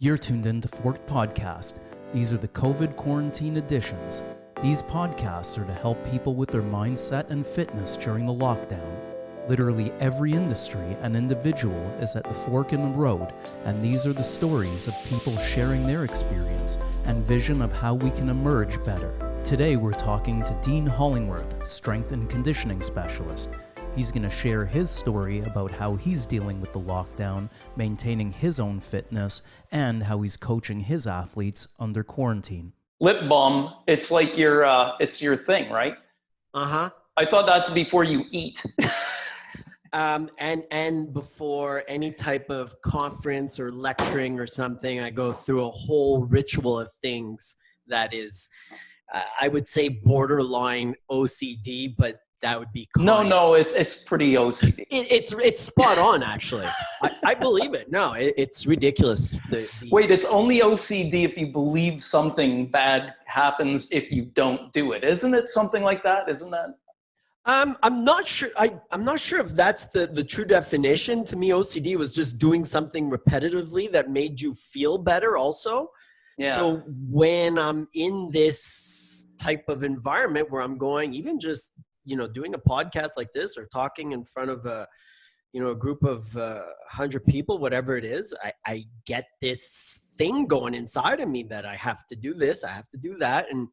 You're tuned in to Fork Podcast. These are the COVID quarantine editions. These podcasts are to help people with their mindset and fitness during the lockdown. Literally every industry and individual is at the fork in the road, and these are the stories of people sharing their experience and vision of how we can emerge better. Today we're talking to Dean Hollingworth, strength and conditioning specialist. He's going to share his story about how he's dealing with the lockdown, maintaining his own fitness, and how he's coaching his athletes under quarantine. Lip balm, it's like it's your thing, right? Uh-huh. I thought that's before you eat. And before any type of conference or lecturing or something, I go through a whole ritual of things that is, I would say borderline OCD, but that would be kind. No, it's pretty OCD. It's spot on, actually. I believe it. No, it's ridiculous. Wait, it's only OCD if you believe something bad happens if you don't do it. Isn't it something like that? Isn't that? I'm not sure. I'm not sure if that's the true definition. To me, OCD was just doing something repetitively that made you feel better also. Yeah. So when I'm in this type of environment where I'm going, even just, doing a podcast like this or talking in front of a group of 100 people, whatever it is, I get this thing going inside of me that I have to do this, I have to do that. And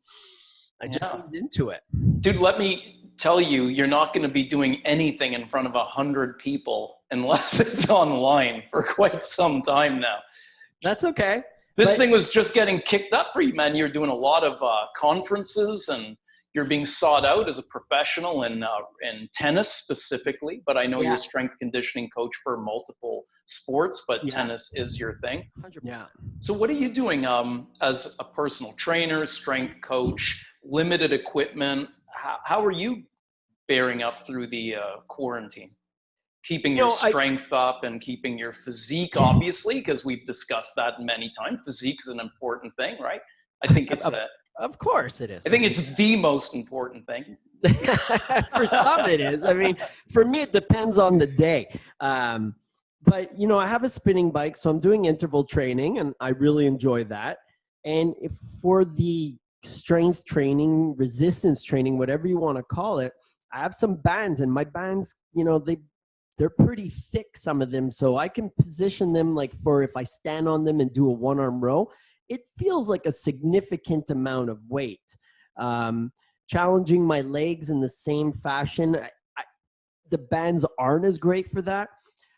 I just leaned into it. Dude, let me tell you, you're not going to be doing anything in front of 100 people unless it's online for quite some time now. That's okay. This thing was just getting kicked up for you, man. You're doing a lot of conferences and you're being sought out as a professional in tennis specifically, but I know you're a strength conditioning coach for multiple sports, but tennis is your thing. 100%. Yeah. So what are you doing as a personal trainer, strength coach, limited equipment? How are you bearing up through the quarantine? Keeping your strength up and keeping your physique, obviously, because we've discussed that many times. Physique is an important thing, right? I think it's Of course it is. I think it's the most important thing. For some it is. I mean, for me, it depends on the day. But, I have a spinning bike, so I'm doing interval training, and I really enjoy that. And if for the strength training, resistance training, whatever you want to call it, I have some bands, and my bands, they're pretty thick, some of them. So I can position them like for if I stand on them and do a one-arm row, it feels like a significant amount of weight. Challenging my legs in the same fashion, the bands aren't as great for that.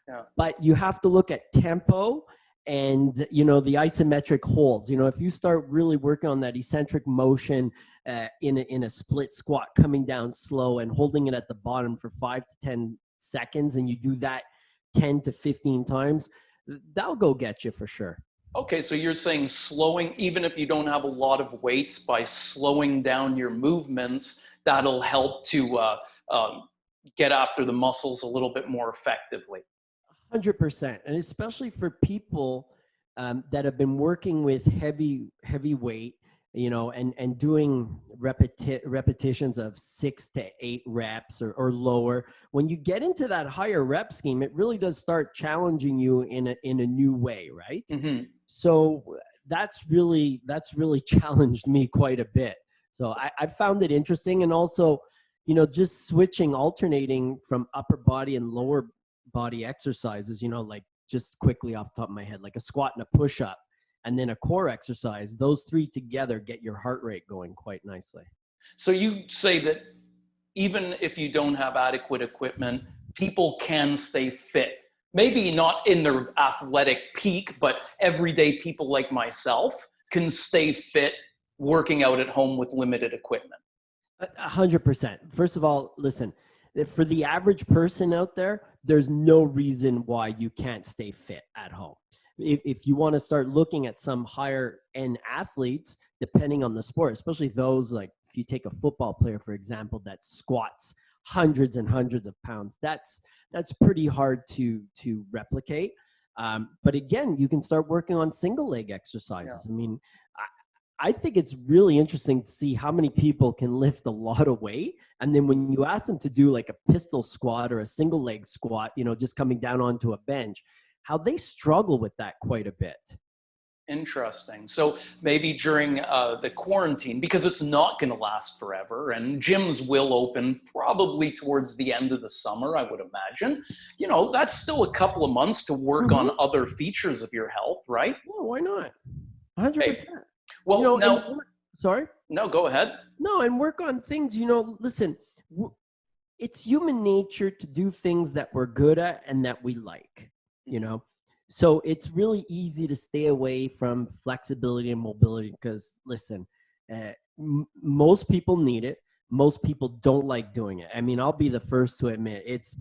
Yeah. But you have to look at tempo and, the isometric holds. If you start really working on that eccentric motion in a split squat, coming down slow and holding it at the bottom for 5 to 10 seconds, and you do that 10 to 15 times, that'll go get you for sure. Okay, so you're saying slowing, even if you don't have a lot of weights, by slowing down your movements, that'll help to get after the muscles a little bit more effectively. 100%. And especially for people that have been working with heavy weight, and doing repetitions of 6 to 8 reps or lower. When you get into that higher rep scheme, it really does start challenging you in a new way, right? Mm-hmm. So that's really challenged me quite a bit. So I found it interesting, and also, just alternating from upper body and lower body exercises, like just quickly off the top of my head, like a squat and a push up, and then a core exercise. Those three together get your heart rate going quite nicely. So you say that even if you don't have adequate equipment, people can stay fit. Maybe not in their athletic peak, but everyday people like myself can stay fit working out at home with limited equipment. 100%. First of all, listen, for the average person out there, there's no reason why you can't stay fit at home. If you want to start looking at some higher end athletes, depending on the sport, especially those, like if you take a football player, for example, that squats hundreds and hundreds of pounds, that's pretty hard to replicate. But again, you can start working on single leg exercises. Yeah. I mean, I think it's really interesting to see how many people can lift a lot of weight. And then when you ask them to do like a pistol squat or a single leg squat, just coming down onto a bench, how they struggle with that quite a bit. Interesting. So maybe during the quarantine, because it's not going to last forever, and gyms will open probably towards the end of the summer, I would imagine. You know, that's still a couple of months to work on other features of your health, right? Well, why not? 100%. Hey, well, you know, now, sorry? no, go ahead. No, and work on things, you know, listen, it's human nature to do things that we're good at and that we like, you know? So it's really easy to stay away from flexibility and mobility because, listen, most people need it. Most people don't like doing it. I mean, I'll be the first to admit it's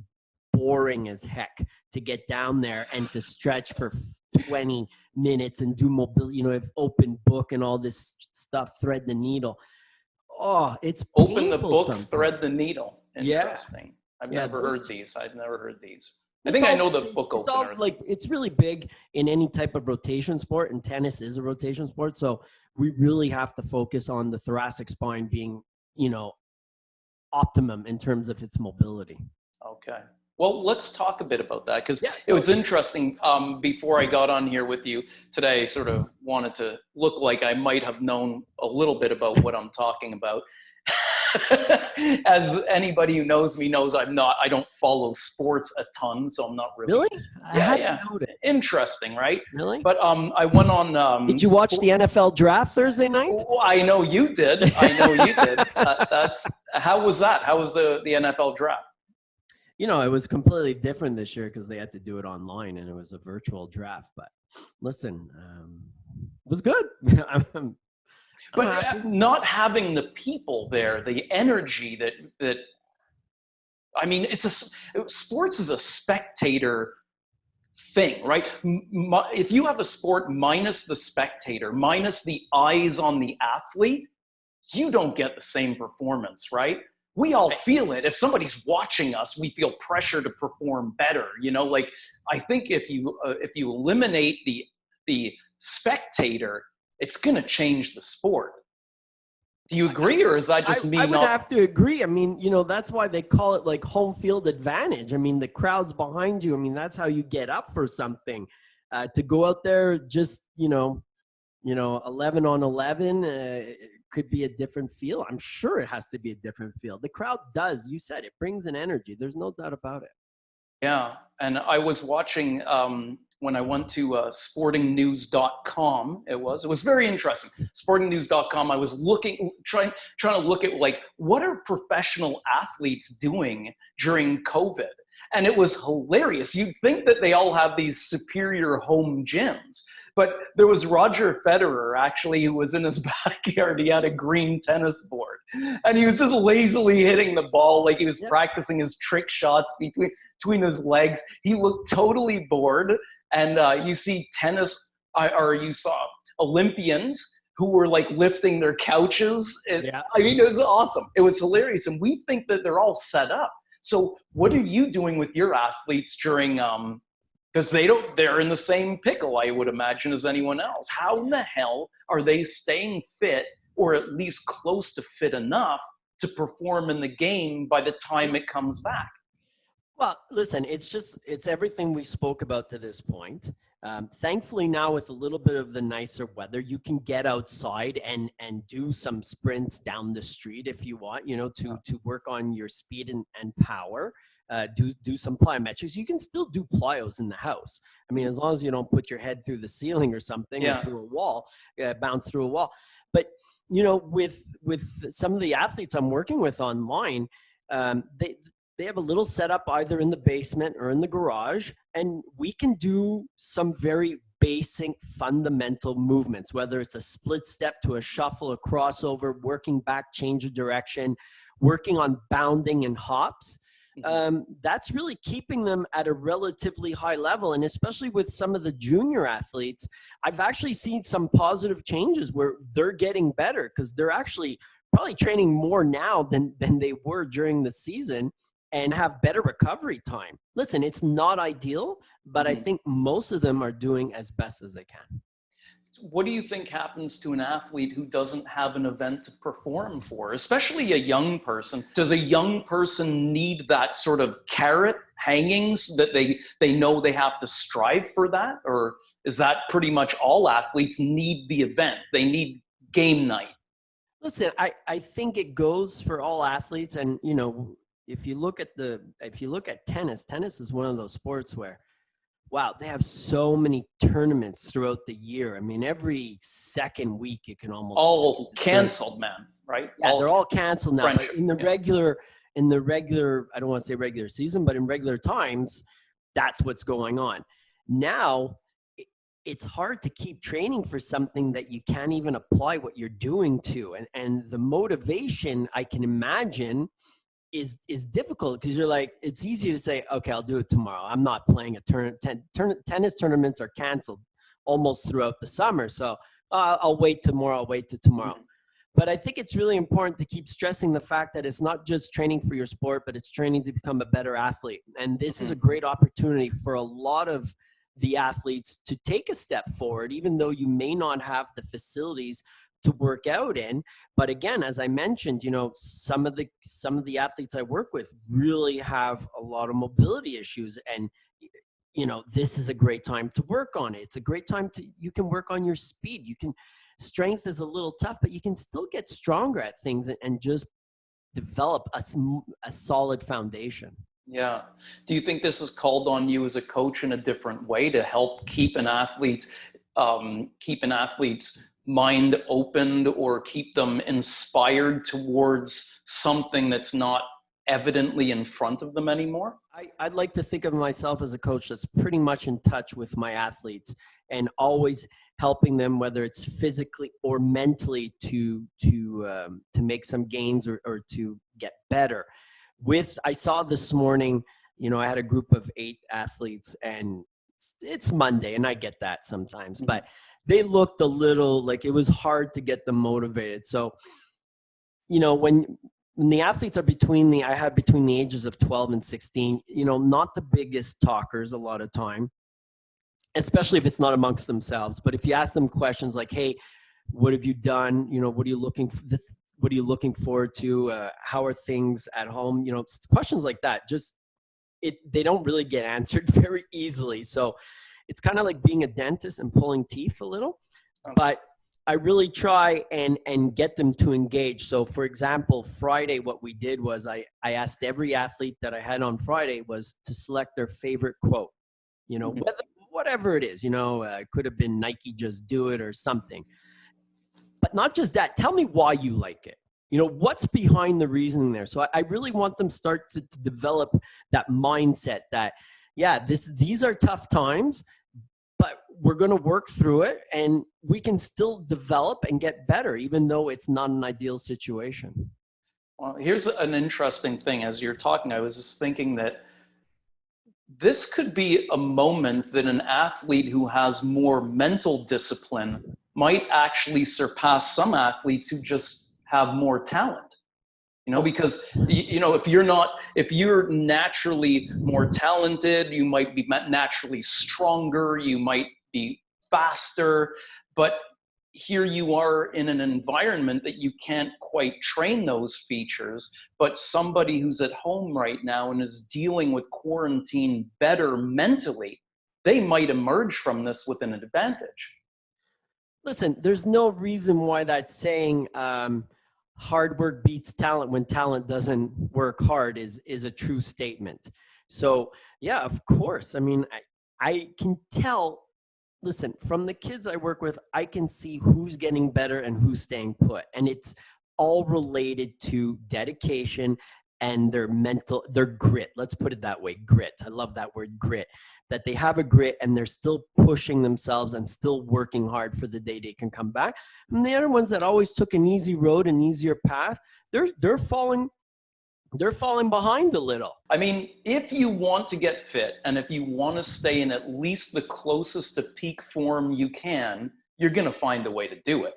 boring as heck to get down there and to stretch for 20 minutes and do mobility, you know, if open book and all this stuff, thread the needle. Oh, it's open the book, sometimes. Thread the needle. Interesting. Yeah. I've Yeah, never heard these. I've never heard these. I It's think I all- know the book it's all opener. like it's really big in any type of rotation sport, and tennis is a rotation sport. So we really have to focus on the thoracic spine being, you know, optimum in terms of its mobility. Okay. Well, let's talk a bit about that because Yeah, it was interesting. Before I got on here with you today, sort of wanted to look like I might have known a little bit about what I'm talking about. As anybody who knows me knows, I don't follow sports a ton, so I'm not really. Really? I hadn't noticed. Interesting, right? Really? But I went on. Did you watch the NFL draft Thursday night? Oh, I know you did. I know you did. How was that? How was the NFL draft? You know, it was completely different this year because they had to do it online and it was a virtual draft. But listen, it was good. But not having the people there, the energy that I mean, sports is a spectator thing, right? If you have a sport minus the spectator, minus the eyes on the athlete, you don't get the same performance, right? We all feel it. If somebody's watching us, we feel pressure to perform better. You know, like I think if you eliminate the spectator, it's going to change the sport. Do you agree, or is that just me? I would have to agree. I mean, you know, that's why they call it like home field advantage. I mean, the crowd's behind you. I mean, that's how you get up for something. To go out there just, you know, 11 on 11 it could be a different feel. I'm sure it has to be a different feel. The crowd does. You said it brings an energy. There's no doubt about it. Yeah, and I was watching when I went to sportingnews.com. It was very interesting. Sportingnews.com. I was trying to look at like what are professional athletes doing during COVID, and it was hilarious. You'd think that they all have these superior home gyms. But there was Roger Federer, actually, who was in his backyard. He had a green tennis board. And he was just lazily hitting the ball like he was practicing his trick shots between his legs. He looked totally bored. And you see you saw Olympians who were like lifting their couches. I mean, it was awesome. It was hilarious. And we think that they're all set up. So what are you doing with your athletes during because they're in the same pickle, I would imagine, as anyone else. How in the hell are they staying fit, or at least close to fit enough to perform in the game by the time it comes back? Well, listen, it's everything we spoke about to this point. Thankfully now with a little bit of the nicer weather, you can get outside and do some sprints down the street if you want, you know, to work on your speed and power. Do some plyometrics. You can still do plyos in the house. I mean, as long as you don't put your head through the ceiling or something or through a wall, bounce through a wall. But, you know, with some of the athletes I'm working with online, they have a little setup either in the basement or in the garage, and we can do some very basic fundamental movements, whether it's a split step to a shuffle, a crossover, working back, change of direction, working on bounding and hops. That's really keeping them at a relatively high level. And especially with some of the junior athletes, I've actually seen some positive changes where they're getting better because they're actually probably training more now than they were during the season and have better recovery time. Listen, it's not ideal, but I think most of them are doing as best as they can. What do you think happens to an athlete who doesn't have an event to perform for, especially a young person? Does a young person need that sort of carrot hanging so that they know they have to strive for that? Or is that pretty much all athletes need the event? They need game night. Listen, I think it goes for all athletes. And, you know, if you look at tennis is one of those sports where, wow, they have so many tournaments throughout the year. I mean, every second week you can almost all canceled, man, right? Yeah, they're all canceled now. But in the regular, I don't want to say regular season, but in regular times, that's what's going on. Now, it's hard to keep training for something that you can't even apply what you're doing to. And the motivation, I can imagine, is difficult, because you're like, it's easy to say, okay, I'll do it tomorrow. I'm not playing a tennis tournaments are canceled almost throughout the summer. So I'll wait tomorrow. I'll wait till tomorrow. But I think it's really important to keep stressing the fact that it's not just training for your sport, but it's training to become a better athlete. And this is a great opportunity for a lot of the athletes to take a step forward, even though you may not have the facilities to work out in. But again, as I mentioned, you know, some of the athletes I work with really have a lot of mobility issues, and you know, this is a great time to work on it. It's a great time you can work on your speed. Strength is a little tough, but you can still get stronger at things and just develop a solid foundation. Yeah. Do you think this has called on you as a coach in a different way to help keep an athlete's mind opened, or keep them inspired towards something that's not evidently in front of them anymore? I'd like to think of myself as a coach that's pretty much in touch with my athletes and always helping them, whether it's physically or mentally, to make some gains or to get better. I saw this morning, you know, I had a group of 8 athletes, and it's Monday, and I get that sometimes, but they looked a little like it was hard to get them motivated. So, you know, when the athletes are between the ages of 12 and 16, you know, not the biggest talkers a lot of time, especially if it's not amongst themselves. But if you ask them questions like, hey, what have you done? You know, what are you looking forward to? How are things at home? You know, questions like that, they don't really get answered very easily. So it's kind of like being a dentist and pulling teeth a little, but I really try and get them to engage. So for example, Friday, what we did was I asked every athlete that I had on Friday was to select their favorite quote, you know, whatever it is, you know, it could have been Nike, just do it, or something. But not just that, tell me why you like it. You know, what's behind the reasoning there? So I really want them start to develop that mindset that, yeah, these are tough times, but we're going to work through it, and we can still develop and get better, even though it's not an ideal situation. Well, here's an interesting thing. As you're talking, I was just thinking that this could be a moment that an athlete who has more mental discipline might actually surpass some athletes who just have more talent. You know, because, you know, if you're naturally more talented, you might be naturally stronger, you might be faster, but here you are in an environment that you can't quite train those features. But somebody who's at home right now and is dealing with quarantine better mentally, they might emerge from this with an advantage. Listen, there's no reason why that saying, hard work beats talent when talent doesn't work hard is a true statement. So yeah, of course. I mean, I can tell, listen, from the kids I work with, I can see who's getting better and who's staying put. And it's all related to dedication and their grit. Let's put it that way, grit. I love that word, grit. That they have a grit and they're still pushing themselves and still working hard for the day they can come back. And the other ones that always took an easy road, an easier path, they're falling behind a little. I mean, if you want to get fit and if you want to stay in at least the closest to peak form you can, you're going to find a way to do it.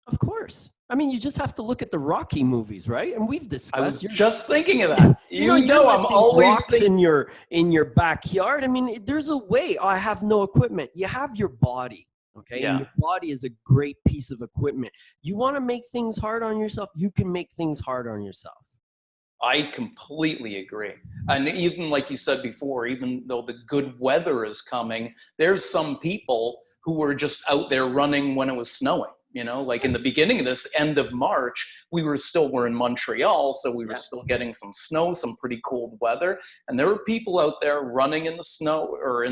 Of course. I mean, you just have to look at the Rocky movies, right? And we've discussed. I was just thinking of that. You know I'm always rocks in your backyard. I mean, there's a way. I have no equipment. You have your body, okay? Yeah. And your body is a great piece of equipment. You want to make things hard on yourself, you can make things hard on yourself. I completely agree. And even like you said before, even though the good weather is coming, there's some people who were just out there running when it was snowing. You know, like in the beginning of this, end of March, we're in Montreal, so we were still getting some snow, some pretty cold weather. And there were people out there running in the snow, or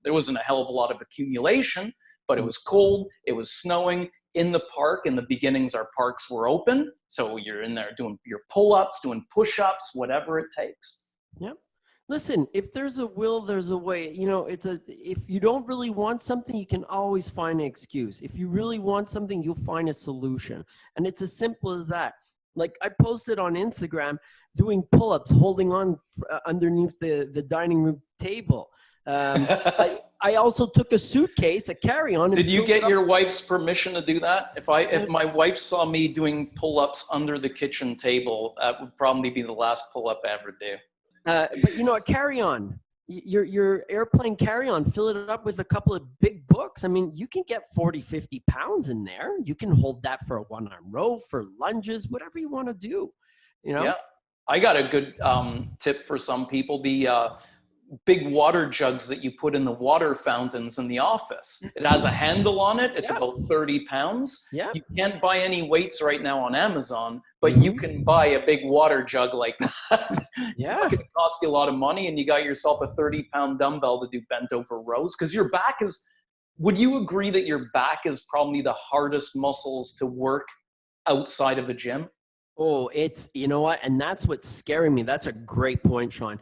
there wasn't a hell of a lot of accumulation, but it was cold, it was snowing in the park. In the beginnings, our parks were open. So you're in there doing your pull-ups, doing push-ups, whatever it takes. Yeah. Listen, if there's a will, there's a way. You know, if you don't really want something, you can always find an excuse. If you really want something, you'll find a solution. And it's as simple as that. Like I posted on Instagram doing pull-ups, holding on underneath the dining room table. I also took a suitcase, a carry-on. Did you get your wife's permission to do that? If my wife saw me doing pull-ups under the kitchen table, that would probably be the last pull-up I ever do. But you know, a carry-on, your airplane carry-on, fill it up with a couple of big books. I mean, you can get 40, 50 pounds in there. You can hold that for a one-arm row, for lunges, whatever you want to do, you know? Yeah, I got a good tip for some people. The big water jugs that you put in the water fountains in the office. It has a handle on it. It's about 30 pounds. Yeah. You can't buy any weights right now on Amazon, but you can buy a big water jug like that. Yeah. It's going to cost you a lot of money, and you got yourself a 30-pound dumbbell to do bent over rows, because your back is, would you agree that your back is probably the hardest muscles to work outside of a gym? Oh, you know what? And that's what's scaring me. That's a great point, Sean.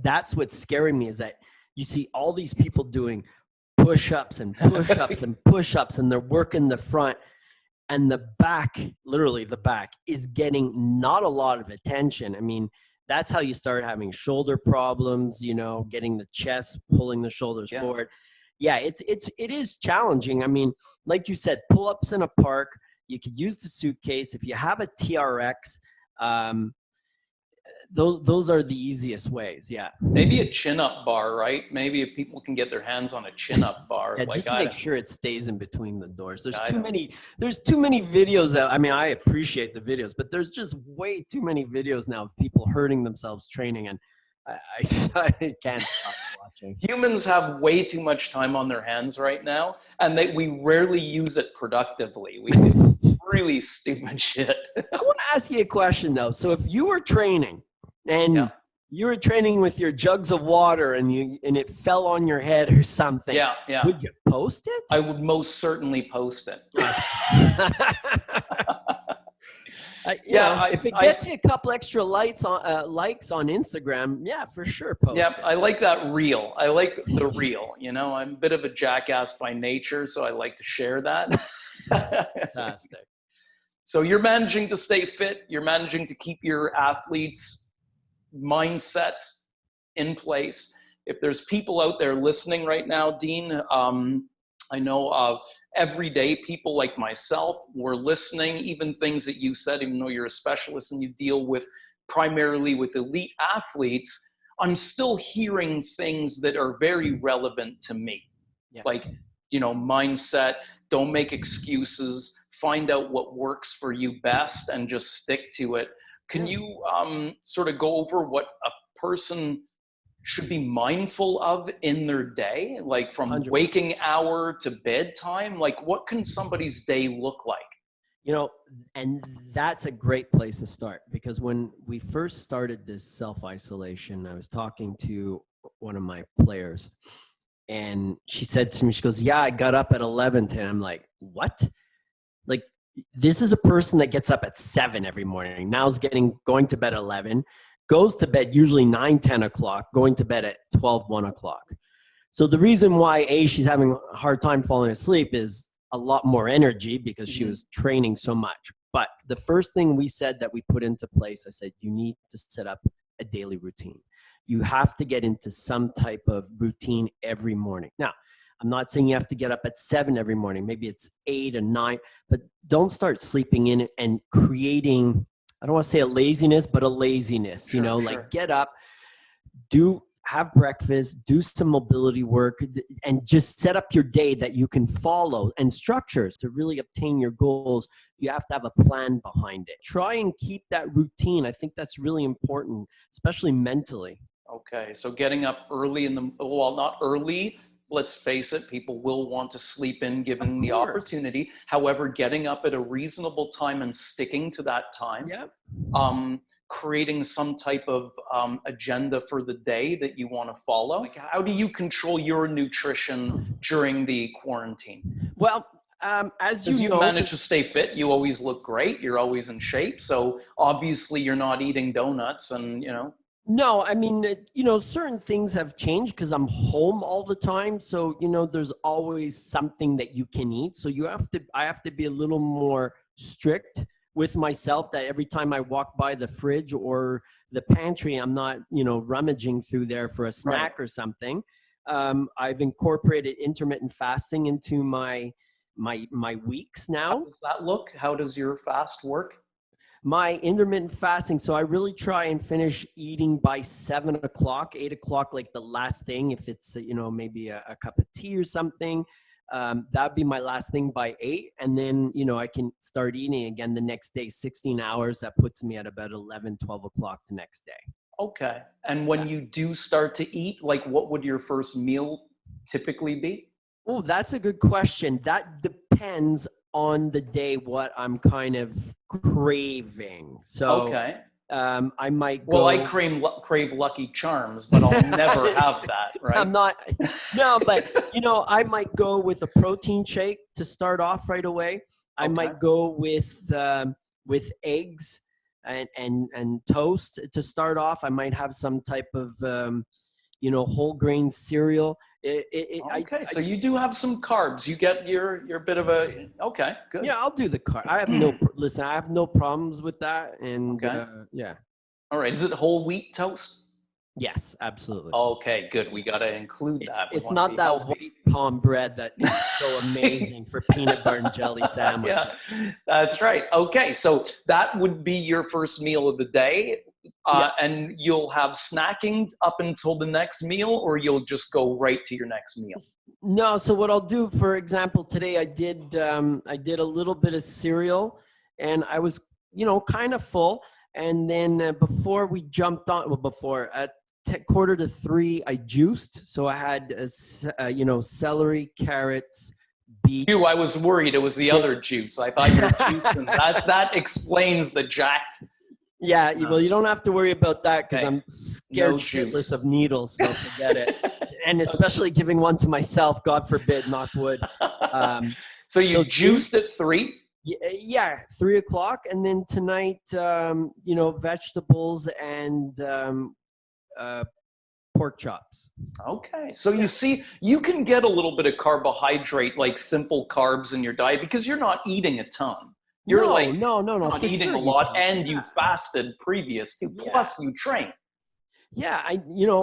That's what's scaring me, is that you see all these people doing push-ups and push-ups and push-ups, and they're working the front, and the back, literally the back, is getting not a lot of attention. I mean, that's how you start having shoulder problems, you know, getting the chest, pulling the shoulders forward. Yeah, it is challenging. I mean, like you said, pull-ups in a park, you could use the suitcase. If you have a TRX, those are the easiest ways. Yeah. Maybe a chin-up bar, right? Maybe if people can get their hands on a chin-up bar. Yeah, just make sure it stays in between the doors. There's too many videos out. I mean, I appreciate the videos, but there's just way too many videos now of people hurting themselves training, and I can't stop watching. Humans have way too much time on their hands right now, and we rarely use it productively. We do really stupid shit. I want to ask you a question though. So if you were training and you were training with your jugs of water and it fell on your head or something, would you post it? I would most certainly post it. If it gets you a couple extra likes on Instagram, yeah, for sure, post it. I like that reel. I like the reel. You know, I'm a bit of a jackass by nature, so I like to share that. Fantastic. So you're managing to stay fit. You're managing to keep your athletes' mindsets in place. If there's people out there listening right now, Dean, I know every day people like myself were listening, even things that you said, even though you're a specialist and you deal with primarily with elite athletes, I'm still hearing things that are very relevant to me. Yeah. Like, you know, mindset, don't make excuses, find out what works for you best and just stick to it. Can you sort of go over what a person should be mindful of in their day, like from 100%. Waking hour to bedtime? Like, what can somebody's day look like? You know, and that's a great place to start, because when we first started this self-isolation, I was talking to one of my players, and she said to me, she goes, yeah, I got up at 11, and I'm like, what? Like, this is a person that gets up at 7 every morning. Now is going to bed at 11, goes to bed usually 9, 10 o'clock, going to bed at 12, 1 o'clock. So the reason why she's having a hard time falling asleep is a lot more energy because she was training so much. But the first thing we said that we put into place, I said, you need to set up a daily routine. You have to get into some type of routine every morning. Now, I'm not saying you have to get up at 7 every morning. Maybe it's 8 or 9, but don't start sleeping in and creating, I don't want to say a laziness, but a laziness, you know, like get up, have breakfast, do some mobility work, and just set up your day that you can follow, and structures to really obtain your goals. You have to have a plan behind it. Try and keep that routine. I think that's really important, especially mentally. Okay. So getting up early well, not early, let's face it, people will want to sleep in given the course. opportunity. However, getting up at a reasonable time and sticking to that time, Yep. creating some type of agenda for the day that you want to follow. Like, how do you control your nutrition during the quarantine? Well, as you know, manage to stay fit. You always look great. You're always in shape. So obviously you're not eating donuts and, No, I mean, certain things have changed because I'm home all the time. So, there's always something that you can eat. So I have to be a little more strict with myself, that every time I walk by the fridge or the pantry, I'm not, rummaging through there for a snack or something. I've incorporated intermittent fasting into my weeks now. How does that look? How does your fast work? My intermittent fasting, so I really try and finish eating by 7 o'clock, 8 o'clock, like the last thing. If it's, maybe a cup of tea or something, that'd be my last thing by 8. And then, I can start eating again the next day, 16 hours. That puts me at about 11, 12 o'clock the next day. Okay. And when you do start to eat, like, what would your first meal typically be? Oh, that's a good question. That depends on the day what I'm kind of craving. So okay. I might go. Well, I crave Lucky Charms, but I'll never have that, right? I'm not. No, but I might go with a protein shake to start off right away. I might go with eggs and toast to start off. I might have some type of whole grain cereal. So you do have some carbs. You get your bit of a, okay, good. Yeah, I'll do the carb. I have listen, I have no problems with that. And yeah. All right. Is it whole wheat toast? Yes, absolutely. Okay, good. We got to include that. It's not that white palm bread that is so amazing for peanut butter and jelly sandwich. Yeah, that's right. Okay, so that would be your first meal of the day. And you'll have snacking up until the next meal, or you'll just go right to your next meal? No, so what I'll do, for example, today I did a little bit of cereal, and I was, kind of full. And then before we jumped on, at 2:45, I juiced. So I had, celery, carrots, beets. I was worried it was the other juice. I thought you were juicing. That explains the jacked. Yeah, well, you don't have to worry about that because I'm scared shitless of needles, so forget it. And especially giving one to myself, God forbid, knock wood. So you juiced at 3? Yeah, 3 o'clock. And then tonight, vegetables and pork chops. Okay. So you see, you can get a little bit of carbohydrate, like simple carbs in your diet, because you're not eating a ton. You're not eating a lot, and you fasted previous to, plus you train. Yeah,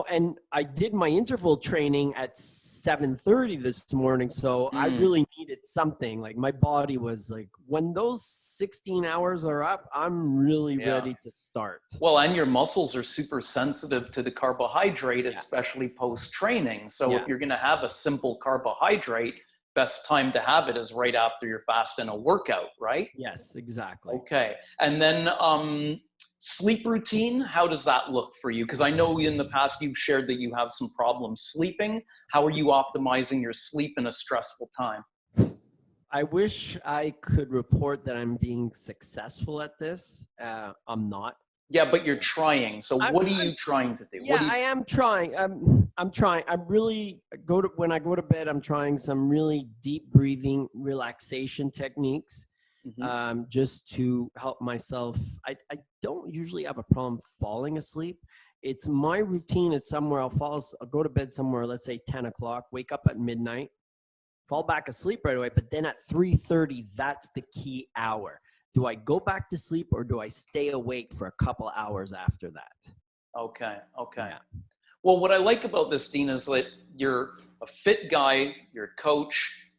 and I did my interval training at 7:30 this morning, so I really needed something. Like, my body was like, when those 16 hours are up, I'm really ready to start. Well, and your muscles are super sensitive to the carbohydrate, especially post-training. So if you're going to have a simple carbohydrate, best time to have it is right after your fast and a workout, right? Yes, exactly. Okay. And then sleep routine, how does that look for you? Because I know in the past you've shared that you have some problems sleeping. How are you optimizing your sleep in a stressful time? I wish I could report that I'm being successul at this. I'm not. Yeah, but you're trying. So what are you trying to do? Yeah, I am trying. I'm trying. I really when I go to bed, I'm trying some really deep breathing relaxation techniques, just to help myself. I don't usually have a problem falling asleep. It's my routine is somewhere I'll go to bed somewhere, let's say 10 o'clock, wake up at midnight, fall back asleep right away. But then at 3:30, that's the key hour. Do I go back to sleep or do I stay awake for a couple hours after that? Okay. Yeah. Well, what I like about this, Dean, is that you're a fit guy, you're a coach,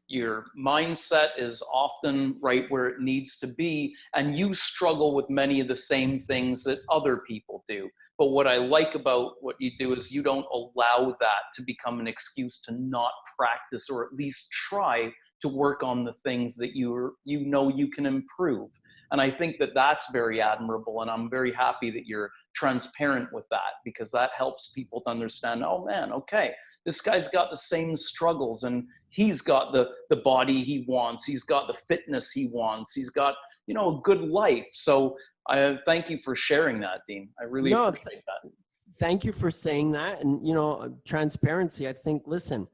your mindset is often right where it needs to be, and you struggle with many of the same things that other people do. But what I like about what you do is you don't allow that to become an excuse to not practice or at least try to work on the things that you know you can improve. And I think that that's very admirable, and I'm very happy that you're transparent with that, because that helps people to understand, oh man, okay, this guy's got the same struggles, and he's got the body he wants, he's got the fitness he wants, he's got, you know, a good life. So I thank you for sharing that, Dean. I really appreciate that. Thank you for saying that. And, you know, transparency, I think, listen,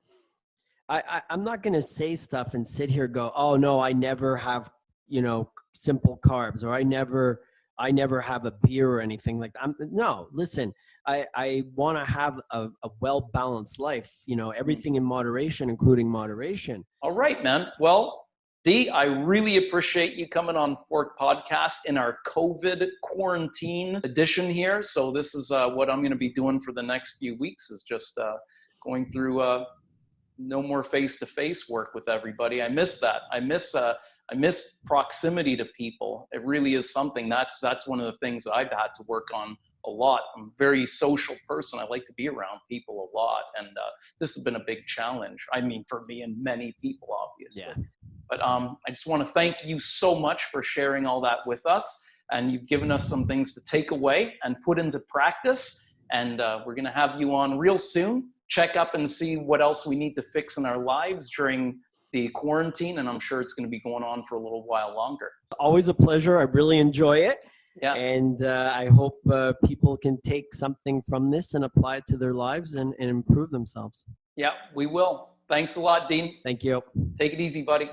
I'm not going to say stuff and sit here and go, oh no, I never have, you know, simple carbs, or I never have a beer or anything like that. No, listen, I want to have a well-balanced life, you know, everything in moderation, including moderation. All right, man. Well, Dee, I really appreciate you coming on Fork Podcast in our COVID quarantine edition here. So this is what I'm going to be doing for the next few weeks, is just going through no more face-to-face work with everybody. I miss that. I miss proximity to people. It really is something. That's one of the things I've had to work on a lot. I'm a very social person. I like to be around people a lot, and this has been a big challenge. I mean, for me and many people, obviously. Yeah. But I just want to thank you so much for sharing all that with us, and you've given us some things to take away and put into practice. And we're going to have you on real soon. Check up and see what else we need to fix in our lives during the quarantine, and I'm sure it's going to be going on for a little while longer. Always a pleasure. I really enjoy it. Yeah. And I hope people can take something from this and apply it to their lives and improve themselves. Yeah, we will. Thanks a lot, Dean. Thank you. Take it easy, buddy.